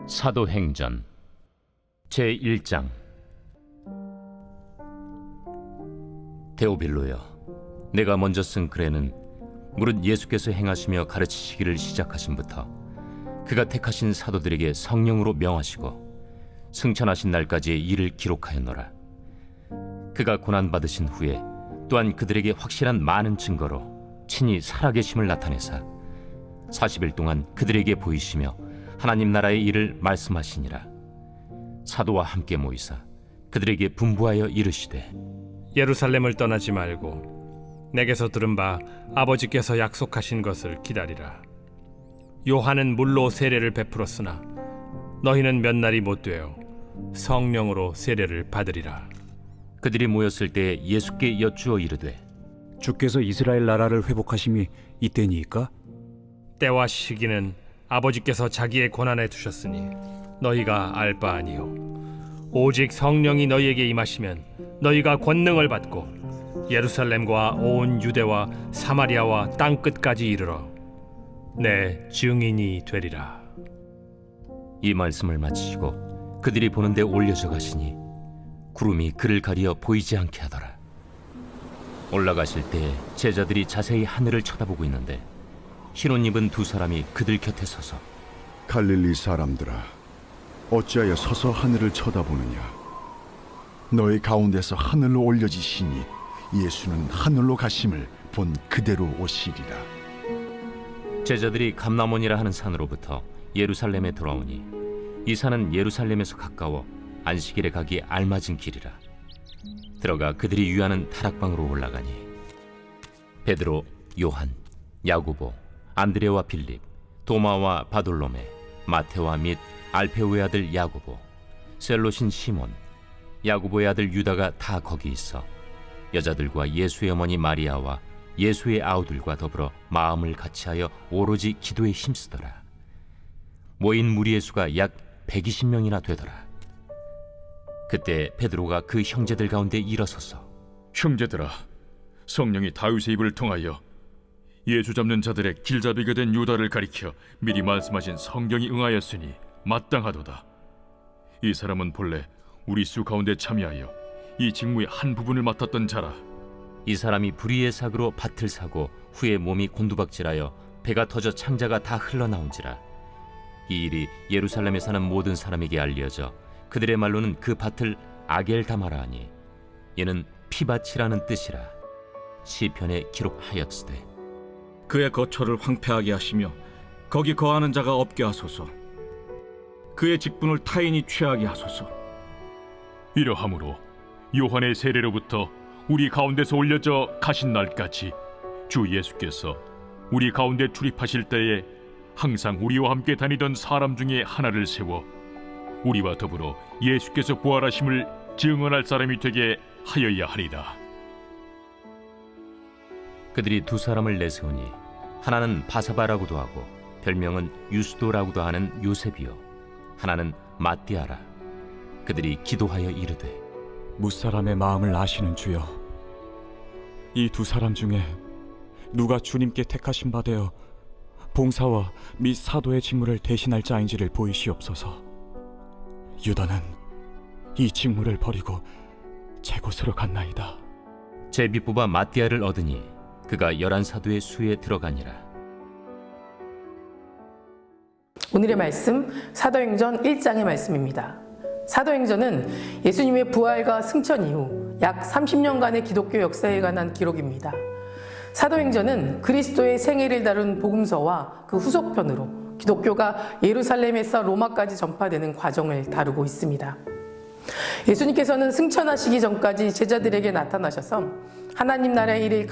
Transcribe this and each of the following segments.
사도행전 제1장. 데오빌로여, 내가 먼저 쓴 글에는 무릇 예수께서 행하시며 가르치시기를 시작하심부터 그가 택하신 사도들에게 성령으로 명하시고 승천하신 날까지의 일을 기록하였노라. 그가 고난받으신 후에 또한 그들에게 확실한 많은 증거로 친히 살아계심을 나타내사 40일 동안 그들에게 보이시며 하나님 나라의 일을 말씀하시니라. 사도와 함께 모이사 그들에게 분부하여 이르시되, 예루살렘을 떠나지 말고 내게서 들은 바 아버지께서 약속하신 것을 기다리라. 요한은 물로 세례를 베풀었으나 너희는 몇 날이 못 되어 성령으로 세례를 받으리라. 그들이 모였을 때 예수께 여쭈어 이르되, 주께서 이스라엘 나라를 회복하심이 이때니이까? 때와 시기는 아버지께서 자기의 권한에 두셨으니 너희가 알 바 아니요, 오직 성령이 너희에게 임하시면 너희가 권능을 받고 예루살렘과 온 유대와 사마리아와 땅 끝까지 이르러 내 증인이 되리라. 이 말씀을 마치시고 그들이 보는데 올려져 가시니 구름이 그를 가리어 보이지 않게 하더라. 올라가실 때 제자들이 자세히 하늘을 쳐다보고 있는데 흰옷 입은 두 사람이 그들 곁에 서서, 갈릴리 사람들아, 어찌하여 서서 하늘을 쳐다보느냐? 너희 가운데서 하늘로 올려지시니 예수는 하늘로 가심을 본 그대로 오시리라. 제자들이 감람원이라 하는 산으로부터 예루살렘에 돌아오니 이 산은 예루살렘에서 가까워 안식일에 가기 알맞은 길이라. 들어가 그들이 유하는 다락방으로 올라가니 베드로, 요한, 야고보, 안드레와 빌립, 도마와 바돌로메, 마테와 및 알페오의 아들 야고보, 셀롯인 시몬, 야고보의 아들 유다가 다 거기 있어 여자들과 예수의 어머니 마리아와 예수의 아우들과 더불어 마음을 같이하여 오로지 기도에 힘쓰더라. 모인 무리의 수가 약 120명이나 되더라. 그때 베드로가 그 형제들 가운데 일어서서, 형제들아, 성령이 다윗의 입을 통하여 예수 잡는 자들의 길잡이가 된 유다를 가리켜 미리 말씀하신 성경이 응하였으니 마땅하도다. 이 사람은 본래 우리 수 가운데 참여하여 이 직무의 한 부분을 맡았던 자라. 이 사람이 불의의 사고로 밭을 사고 후에 몸이 곤두박질하여 배가 터져 창자가 다 흘러나온지라. 이 일이 예루살렘에 사는 모든 사람에게 알려져 그들의 말로는 그 밭을 아겔다마라 하니 이는 피밭이라는 뜻이라. 시편에 기록하였으되, 그의 거처를 황폐하게 하시며 거기 거하는 자가 없게 하소서. 그의 직분을 타인이 취하게 하소서. 이러함으로 요한의 세례로부터 우리 가운데서 올려져 가신 날까지 주 예수께서 우리 가운데 출입하실 때에 항상 우리와 함께 다니던 사람 중에 하나를 세워 우리와 더불어 예수께서 부활하심을 증언할 사람이 되게 하여야 하리라. 그들이 두 사람을 내세우니 하나는 바사바라고도 하고 별명은 유스도라고도 하는 요셉이요, 하나는 마띠아라. 그들이 기도하여 이르되, 무사람의 마음을 아시는 주여, 이 두 사람 중에 누가 주님께 택하신 바 되어 봉사와 및 사도의 직무를 대신할 자인지를 보이시옵소서. 유다는 이 직무를 버리고 제 곳으로 갔나이다. 제비 뽑아 마띠아를 얻으니 그가 11사도의 수에 들어가니라. 오늘의 말씀, 사도행전 1장의 말씀입니다. 사도행전은 예수님의 부활과 승천 이후 약 30년간의 기독교 역사에 관한 기록입니다. 사도행전은 그리스도의 생애를 다룬 복음서와 그 후속편으로 기독교가 예루살렘에서 로마까지 전파되는 과정을 다루고 있습니다. 예수님께서는 승천하시기 전까지 제자들에게 나타나셔서 하나님 나라의 일을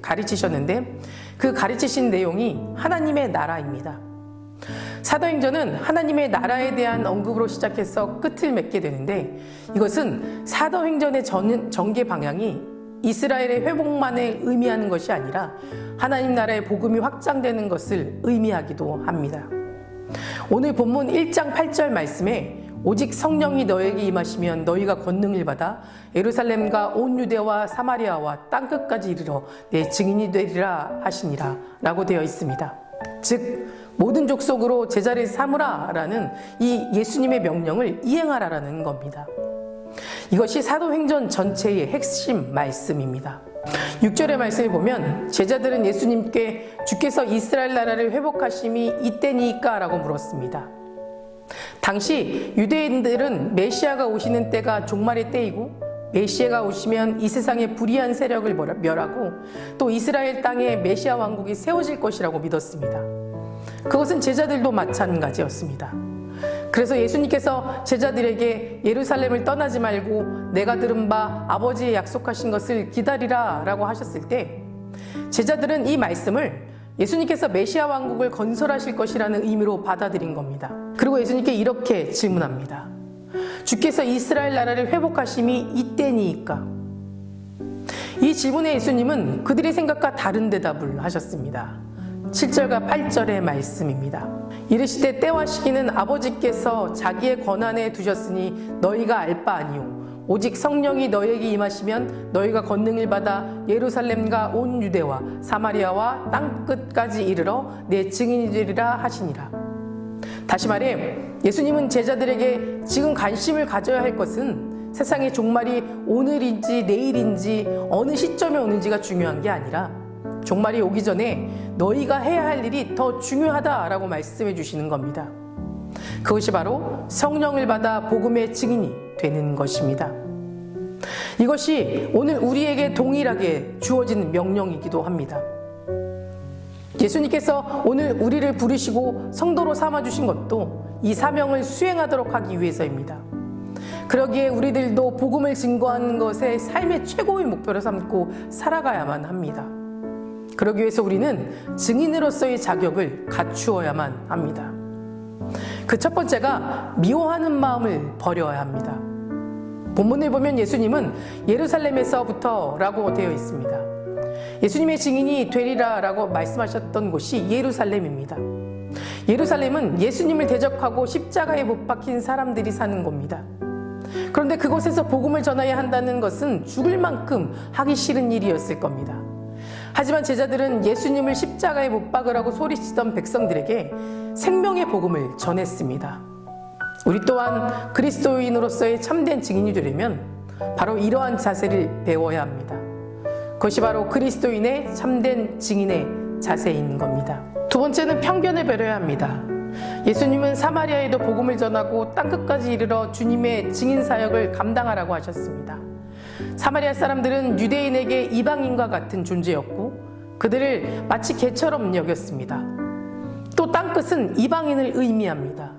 가르치셨는데 그 가르치신 내용이 하나님의 나라입니다. 사도행전은 하나님의 나라에 대한 언급으로 시작해서 끝을 맺게 되는데, 이것은 사도행전의 전개 방향이 이스라엘의 회복만을 의미하는 것이 아니라 하나님 나라의 복음이 확장되는 것을 의미하기도 합니다. 오늘 본문 1장 8절 말씀에 오직 성령이 너에게 임하시면 너희가 권능을 받아 예루살렘과 온 유대와 사마리아와 땅끝까지 이르러 내 증인이 되리라 하시니라 라고 되어 있습니다. 즉 모든 족속으로 제자를 삼으라라는 이 예수님의 명령을 이행하라라는 겁니다. 이것이 사도행전 전체의 핵심 말씀입니다. 6절의 말씀을 보면 제자들은 예수님께 주께서 이스라엘 나라를 회복하심이 이때니까 라고 물었습니다. 당시 유대인들은 메시아가 오시는 때가 종말의 때이고 메시아가 오시면 이 세상의 불의한 세력을 멸하고 또 이스라엘 땅에 메시아 왕국이 세워질 것이라고 믿었습니다. 그것은 제자들도 마찬가지였습니다. 그래서 예수님께서 제자들에게 예루살렘을 떠나지 말고 내가 들은 바 아버지의 약속하신 것을 기다리라 라고 하셨을 때 제자들은 이 말씀을 예수님께서 메시아 왕국을 건설하실 것이라는 의미로 받아들인 겁니다. 그리고 예수님께 이렇게 질문합니다. 주께서 이스라엘 나라를 회복하심이 이때니까? 이 질문에 예수님은 그들의 생각과 다른 대답을 하셨습니다. 7절과 8절의 말씀입니다. 이르시되 때와 시기는 아버지께서 자기의 권한에 두셨으니 너희가 알 바 아니요 오직 성령이 너희에게 임하시면 너희가 권능을 받아 예루살렘과 온 유대와 사마리아와 땅끝까지 이르러 내 증인이 되리라 하시니라. 다시 말해 예수님은 제자들에게 지금 관심을 가져야 할 것은 세상의 종말이 오늘인지 내일인지 어느 시점에 오는지가 중요한 게 아니라 종말이 오기 전에 너희가 해야 할 일이 더 중요하다라고 말씀해 주시는 겁니다. 그것이 바로 성령을 받아 복음의 증인이 되는 것입니다. 이것이 오늘 우리에게 동일하게 주어진 명령이기도 합니다. 예수님께서 오늘 우리를 부르시고 성도로 삼아주신 것도 이 사명을 수행하도록 하기 위해서입니다. 그러기에 우리들도 복음을 증거하는 것에 삶의 최고의 목표로 삼고 살아가야만 합니다. 그러기 위해서 우리는 증인으로서의 자격을 갖추어야만 합니다. 그 첫 번째가 미워하는 마음을 버려야 합니다. 본문을 보면 예수님은 예루살렘에서부터라고 되어 있습니다. 예수님의 증인이 되리라 라고 말씀하셨던 곳이 예루살렘입니다. 예루살렘은 예수님을 대적하고 십자가에 못 박힌 사람들이 사는 곳입니다. 그런데 그곳에서 복음을 전해야 한다는 것은 죽을 만큼 하기 싫은 일이었을 겁니다. 하지만 제자들은 예수님을 십자가에 못 박으라고 소리치던 백성들에게 생명의 복음을 전했습니다. 우리 또한 그리스도인으로서의 참된 증인이 되려면 바로 이러한 자세를 배워야 합니다. 그것이 바로 그리스도인의 참된 증인의 자세인 겁니다. 두 번째는 편견을 버려야 합니다. 예수님은 사마리아에도 복음을 전하고 땅끝까지 이르러 주님의 증인 사역을 감당하라고 하셨습니다. 사마리아 사람들은 유대인에게 이방인과 같은 존재였고 그들을 마치 개처럼 여겼습니다. 또 땅끝은 이방인을 의미합니다.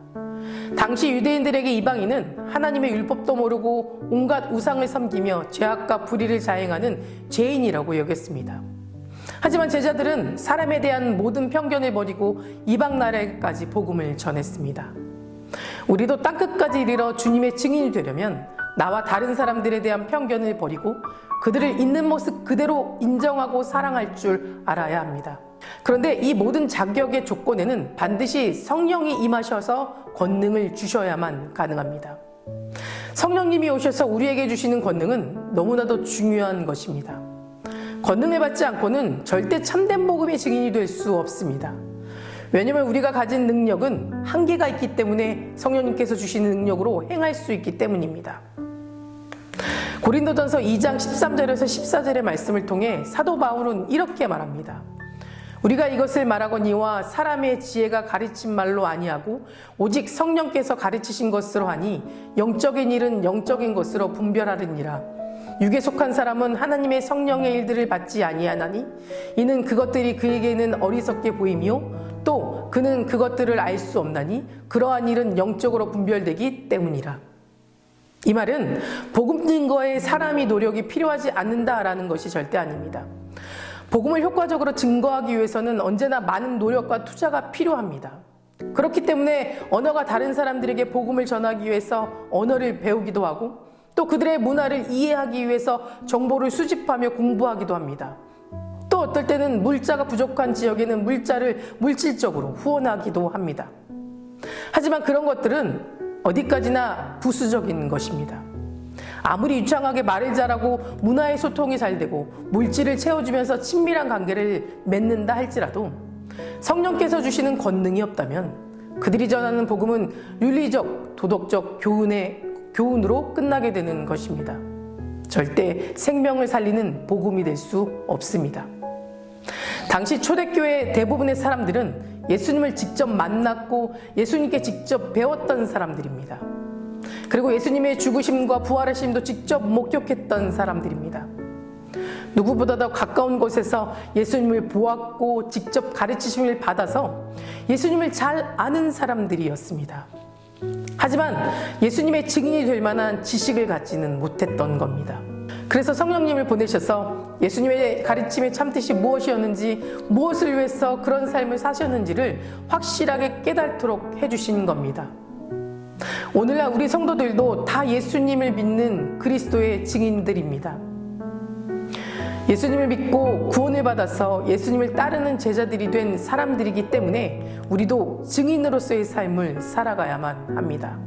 당시 유대인들에게 이방인은 하나님의 율법도 모르고 온갖 우상을 섬기며 죄악과 불의를 자행하는 죄인이라고 여겼습니다. 하지만 제자들은 사람에 대한 모든 편견을 버리고 이방 나라에까지 복음을 전했습니다. 우리도 땅끝까지 이르러 주님의 증인이 되려면 나와 다른 사람들에 대한 편견을 버리고 그들을 있는 모습 그대로 인정하고 사랑할 줄 알아야 합니다. 그런데 이 모든 자격의 조건에는 반드시 성령이 임하셔서 권능을 주셔야만 가능합니다. 성령님이 오셔서 우리에게 주시는 권능은 너무나도 중요한 것입니다. 권능을 받지 않고는 절대 참된 복음의 증인이 될 수 없습니다. 왜냐하면 우리가 가진 능력은 한계가 있기 때문에 성령님께서 주시는 능력으로 행할 수 있기 때문입니다. 고린도전서 2장 13절에서 14절의 말씀을 통해 사도 바울은 이렇게 말합니다. 우리가 이것을 말하거니와 사람의 지혜가 가르친 말로 아니하고 오직 성령께서 가르치신 것으로 하니 영적인 일은 영적인 것으로 분별하느니라. 육에 속한 사람은 하나님의 성령의 일들을 받지 아니하나니 이는 그것들이 그에게는 어리석게 보이며 또 그는 그것들을 알 수 없나니 그러한 일은 영적으로 분별되기 때문이라. 이 말은 복음 증거에 사람이 노력이 필요하지 않는다라는 것이 절대 아닙니다. 복음을 효과적으로 증거하기 위해서는 언제나 많은 노력과 투자가 필요합니다. 그렇기 때문에 언어가 다른 사람들에게 복음을 전하기 위해서 언어를 배우기도 하고 또 그들의 문화를 이해하기 위해서 정보를 수집하며 공부하기도 합니다. 또 어떨 때는 물자가 부족한 지역에는 물자를 물질적으로 후원하기도 합니다. 하지만 그런 것들은 어디까지나 부수적인 것입니다. 아무리 유창하게 말을 잘하고 문화의 소통이 잘 되고 물질을 채워주면서 친밀한 관계를 맺는다 할지라도 성령께서 주시는 권능이 없다면 그들이 전하는 복음은 윤리적, 도덕적 교훈으로 끝나게 되는 것입니다. 절대 생명을 살리는 복음이 될 수 없습니다. 당시 초대교회 대부분의 사람들은 예수님을 직접 만났고 예수님께 직접 배웠던 사람들입니다. 그리고 예수님의 죽으심과 부활하심도 직접 목격했던 사람들입니다. 누구보다 더 가까운 곳에서 예수님을 보았고 직접 가르치심을 받아서 예수님을 잘 아는 사람들이었습니다. 하지만 예수님의 증인이 될 만한 지식을 갖지는 못했던 겁니다. 그래서 성령님을 보내셔서 예수님의 가르침의 참뜻이 무엇이었는지, 무엇을 위해서 그런 삶을 사셨는지를 확실하게 깨닫도록 해주신 겁니다. 오늘날 우리 성도들도 다 예수님을 믿는 그리스도의 증인들입니다. 예수님을 믿고 구원을 받아서 예수님을 따르는 제자들이 된 사람들이기 때문에 우리도 증인으로서의 삶을 살아가야만 합니다.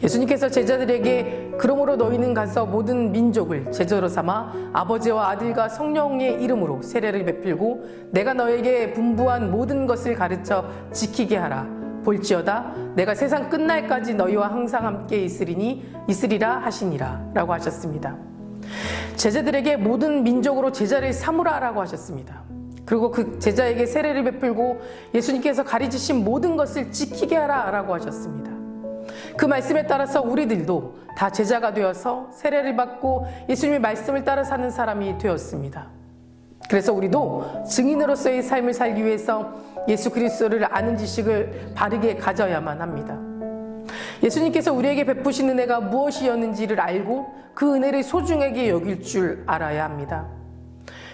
예수님께서 제자들에게 그러므로 너희는 가서 모든 민족을 제자로 삼아 아버지와 아들과 성령의 이름으로 세례를 베풀고 내가 너에게 분부한 모든 것을 가르쳐 지키게 하라. 볼지어다 내가 세상 끝날까지 너희와 항상 함께 있으리라 하시니라 라고 하셨습니다. 제자들에게 모든 민족으로 제자를 삼으라 라고 하셨습니다. 그리고 그 제자에게 세례를 베풀고 예수님께서 가르치신 모든 것을 지키게 하라 라고 하셨습니다. 그 말씀에 따라서 우리들도 다 제자가 되어서 세례를 받고 예수님의 말씀을 따라 사는 사람이 되었습니다. 그래서 우리도 증인으로서의 삶을 살기 위해서 예수 그리스도를 아는 지식을 바르게 가져야만 합니다. 예수님께서 우리에게 베푸신 은혜가 무엇이었는지를 알고 그 은혜를 소중하게 여길 줄 알아야 합니다.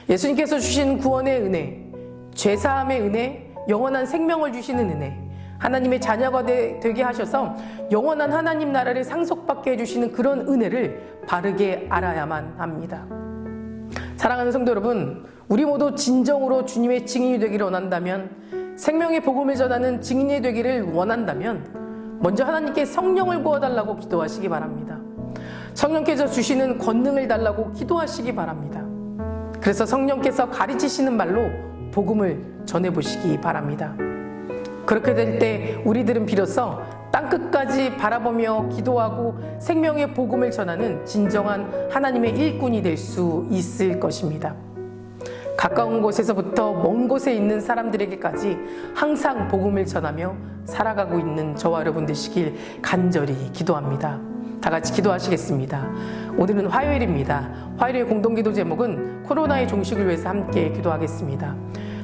예수님께서 주신 구원의 은혜, 죄사함의 은혜, 영원한 생명을 주시는 은혜, 하나님의 자녀가 되게 하셔서 영원한 하나님 나라를 상속받게 해주시는 그런 은혜를 바르게 알아야만 합니다. 사랑하는 성도 여러분, 우리 모두 진정으로 주님의 증인이 되기를 원한다면, 생명의 복음을 전하는 증인이 되기를 원한다면 먼저 하나님께 성령을 부어달라고 기도하시기 바랍니다. 성령께서 주시는 권능을 달라고 기도하시기 바랍니다. 그래서 성령께서 가르치시는 말로 복음을 전해보시기 바랍니다. 그렇게 될 때 우리들은 비로소 땅끝까지 바라보며 기도하고 생명의 복음을 전하는 진정한 하나님의 일꾼이 될 수 있을 것입니다. 가까운 곳에서부터 먼 곳에 있는 사람들에게까지 항상 복음을 전하며 살아가고 있는 저와 여러분 되시길 간절히 기도합니다. 다 같이 기도하시겠습니다. 오늘은 화요일입니다. 화요일의 공동기도 제목은 코로나의 종식을 위해서 함께 기도하겠습니다.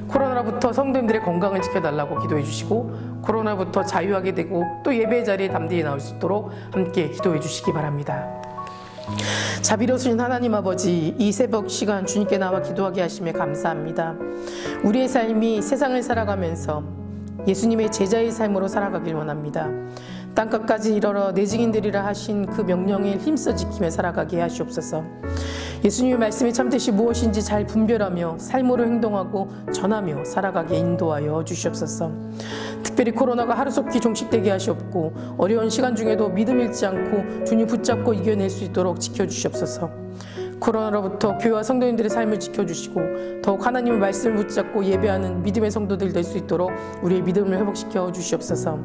코로나로부터 성도님들의 건강을 지켜달라고 기도해 주시고 코로나부터 자유하게 되고 또 예배 자리에 담대히 나올 수 있도록 함께 기도해 주시기 바랍니다. 자비로우신 하나님 아버지, 이 새벽 시간 주님께 나와 기도하게 하심에 감사합니다. 우리의 삶이 세상을 살아가면서 예수님의 제자의 삶으로 살아가길 원합니다. 땅끝까지 이르러 내 증인되리라 하신 그 명령에 힘써 지키며 살아가게 하시옵소서. 예수님의 말씀의 참뜻이 무엇인지 잘 분별하며 삶으로 행동하고 전하며 살아가게 인도하여 주시옵소서. 특별히 코로나가 하루속히 종식되게 하시옵고 어려운 시간 중에도 믿음 잃지 않고 주님 붙잡고 이겨낼 수 있도록 지켜주시옵소서. 코로나로부터 교회와 성도님들의 삶을 지켜주시고 더욱 하나님의 말씀을 붙잡고 예배하는 믿음의 성도들 될 수 있도록 우리의 믿음을 회복시켜 주시옵소서.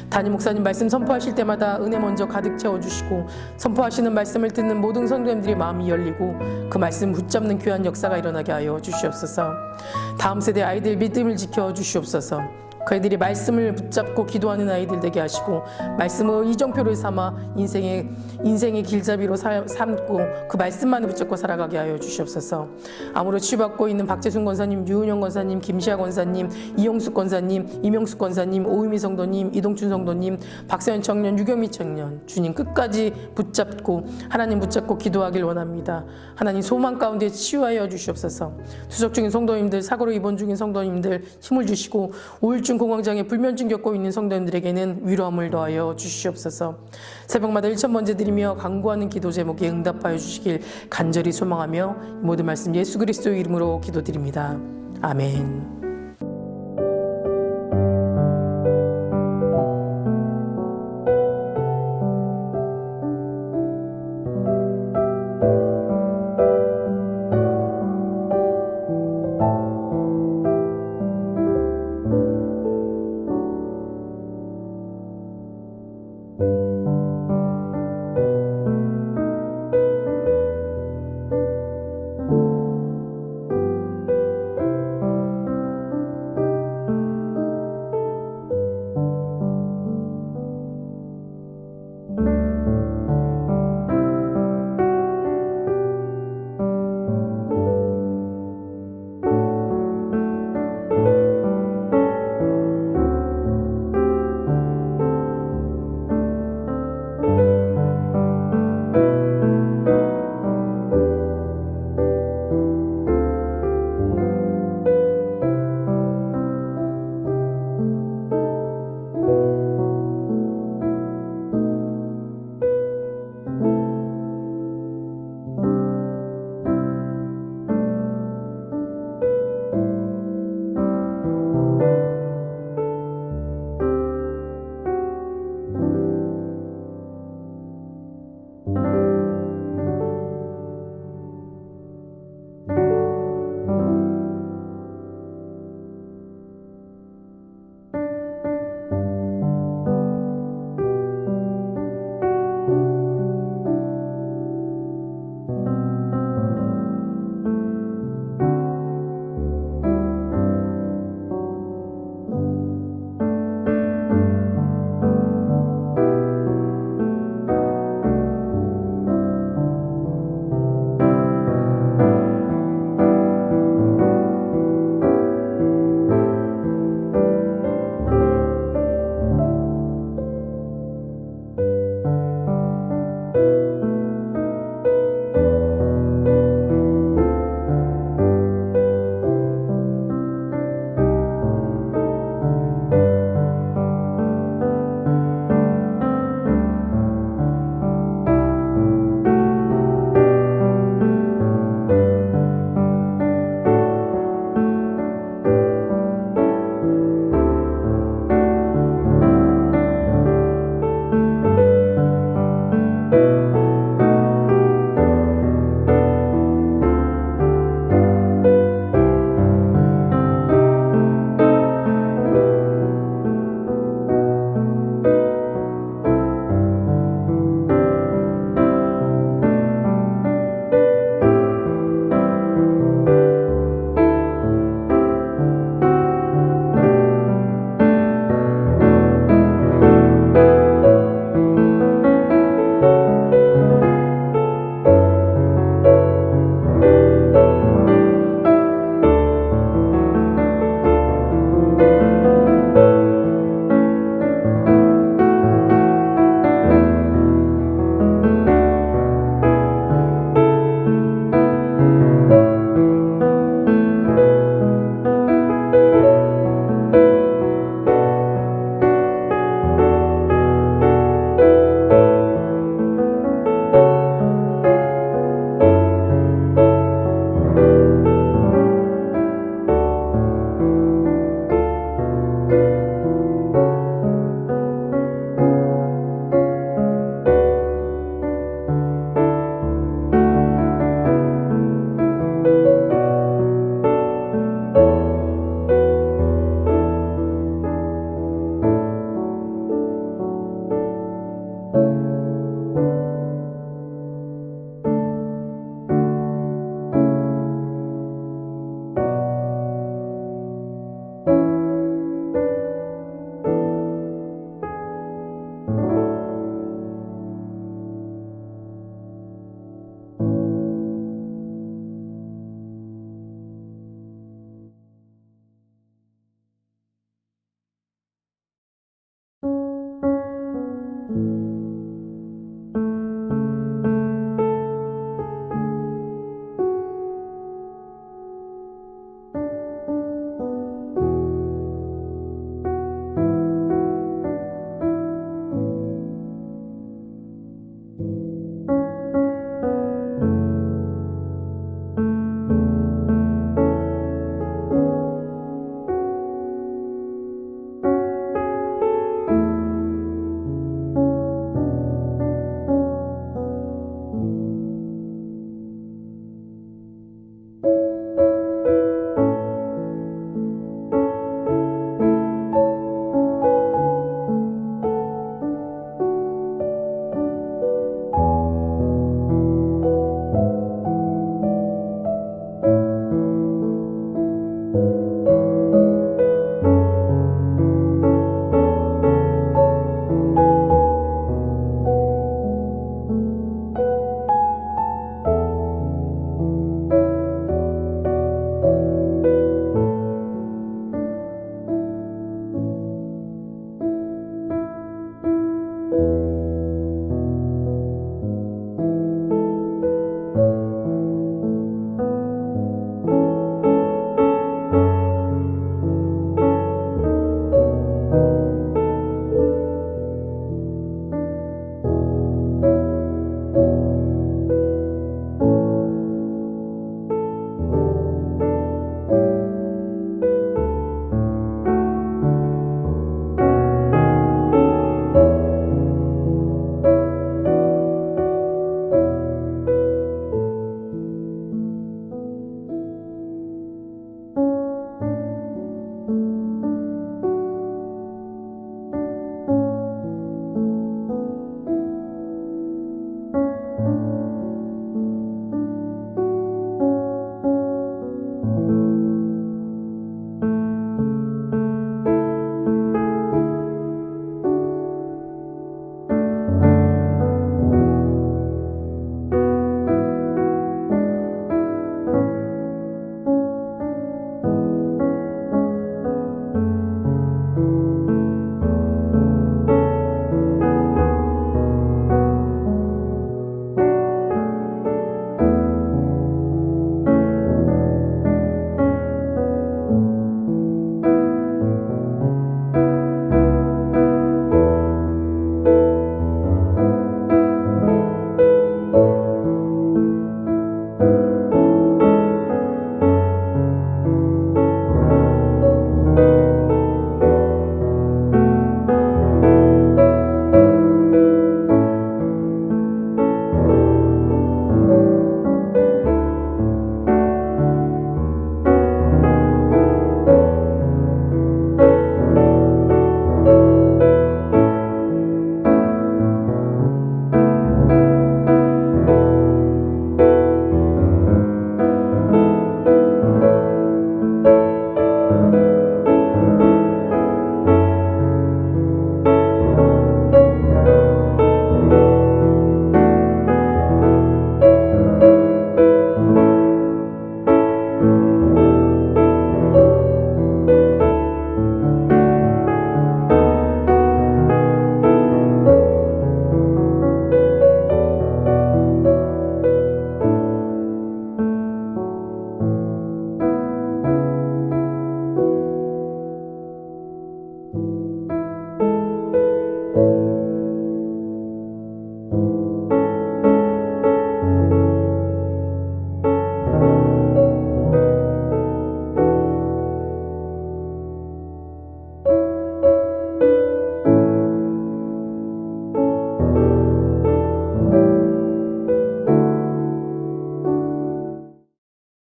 담임 목사님 말씀 선포하실 때마다 은혜 먼저 가득 채워주시고 선포하시는 말씀을 듣는 모든 성도님들의 마음이 열리고 그 말씀 붙잡는 귀한 역사가 일어나게 하여 주시옵소서. 다음 세대 아이들 믿음을 지켜 주시옵소서. 그 아이들이 말씀을 붙잡고 기도하는 아이들 되게 하시고 말씀을 이정표를 삼아 인생의 길잡이로 삼고 그 말씀만을 붙잡고 살아가게 하여 주시옵소서. 암으로 치유받고 있는 박재순 권사님, 유은영 권사님, 김시아 권사님, 이용숙 권사님, 이명숙 권사님, 오유미 성도님, 이동춘 성도님, 박세현 청년, 유경미 청년, 주님 끝까지 붙잡고 하나님 붙잡고 기도하길 원합니다. 하나님 소망 가운데 치유하여 주시옵소서. 투석 중인 성도님들, 사고로 입원 중인 성도님들 힘을 주시고 우울증 공황장애 불면증 겪고 있는 성도님들에게는 위로함을 더하여 주시옵소서. 새벽마다 1000번째 드리며 간구하는 기도 제목에 응답하여 주시길 간절히 소망하며 모든 말씀 예수 그리스도의 이름으로 기도드립니다. 아멘.